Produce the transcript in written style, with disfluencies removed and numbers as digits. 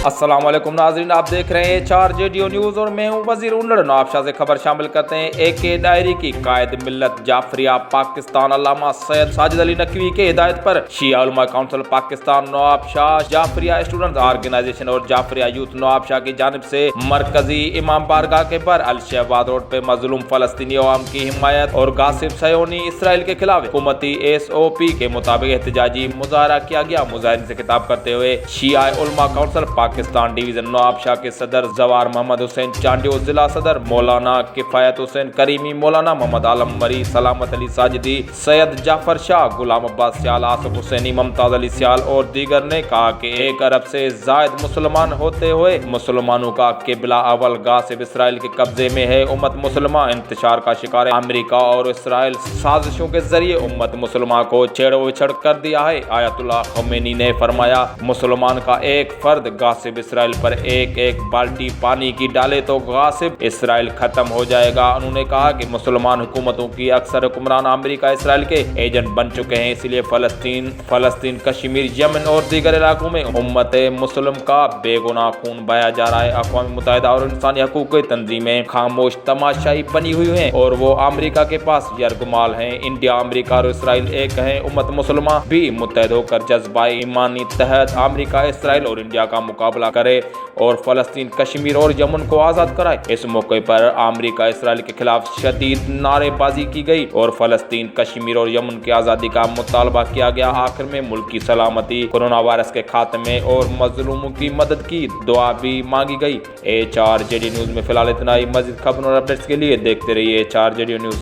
अस्सलाम वालेकुम नाज़रीन, आप देख रहे हैं HRJDO न्यूज़ और मैं हूं वज़ीर नवाब शाह से खबर शामिल करते हैं। AK डायरी की कायद मिल्लत जाफरिया पाकिस्तान अल्लामा सैयद साजिद अली नकवी के हिदायत पर शिया उलमा council Pakistan Nawab Shah Jafaria students organisation और जाफरिया यूथ नवाब शाह की जानिब से मरकजी इमाम बारगाह के पर अल शहबाद रोड पे मजलूम फलस्तीनी अवाम की हिमायत और गासिब सयोनी इसराइल के खिलाफ हुकूमती SOP के मुताबिक एहतजाजी मुजाहरा किया गया। मुजाहिरीन से खिताब करते हुए शिया उलमा काउंसिल पाकिस्तान डिवीजन नवाब शाह के सदर जवार मोहम्मद हुसैन चांडियो, जिला सदर मौलाना किफायत हुसैन करीमी, मौलाना मोहम्मद आलम मरी, सलामत अली साजिदी, सैयद जाफर शाह, गुलाम अब्बास सियाल, आसिफ हुसैनी, मुमताज अली सियाल और दीगर ने कहा कि 1 अरब से जायद मुसलमान होते हुए मुसलमानों का किबला अवल गासिब इसराइल के कब्जे में है। उम्मत मुसलमान इंतशार का शिकार है। अमेरिका और इसराइल साजिशों के जरिए उम्मत मुसलमान को छेड़ विछड़ कर दिया है। आयतुल्लाह खमैनी ने फरमाया, मुसलमान का एक फर्द गासिब इसराइल पर एक एक बाल्टी पानी की डाले तो गासिब इसराइल खत्म हो जाएगा। उन्होंने कहा कि मुसलमान हुकूमतों की अक्सर हुक्मरान अमेरिका इसराइल के एजेंट बन चुके हैं, इसलिए फलस्तीन कश्मीर, यमन और दीगर इलाकों में उम्मत मुस्लिम का बेगुनाह खून बहाया जा रहा है। अक़वाम मुत्तहिदा और इंसानी हकूक़ की तंजीमें खामोश तमाशाई बनी हुई हैं और वो अमेरिका के पास यरगुमाल हैं। इंडिया, अमेरिका और इसराइल एक हैं। उम्मत मुसलमान भी मुत्तहद होकर जज्बा ईमानी तहत अमेरिका, इसराइल और इंडिया का मुकाबला करे और फलस्तीन, कश्मीर और यमन को आज़ाद कराए। इस मौके पर अमेरिका इसराइल के खिलाफ शदीद नारेबाजी की गई और फलस्तीन, कश्मीर और यमन की आज़ादी का मुतालबा किया गया। आखिर में मुल्क की सलामती, कोरोना वायरस के खात्मे और मजलूमों की मदद की दुआ भी मांगी गई। HRJD न्यूज़ में फिलहाल इतना ही। मज़ीद खबरों और अपडेट्स के लिए देखते रहिए HRJD न्यूज़।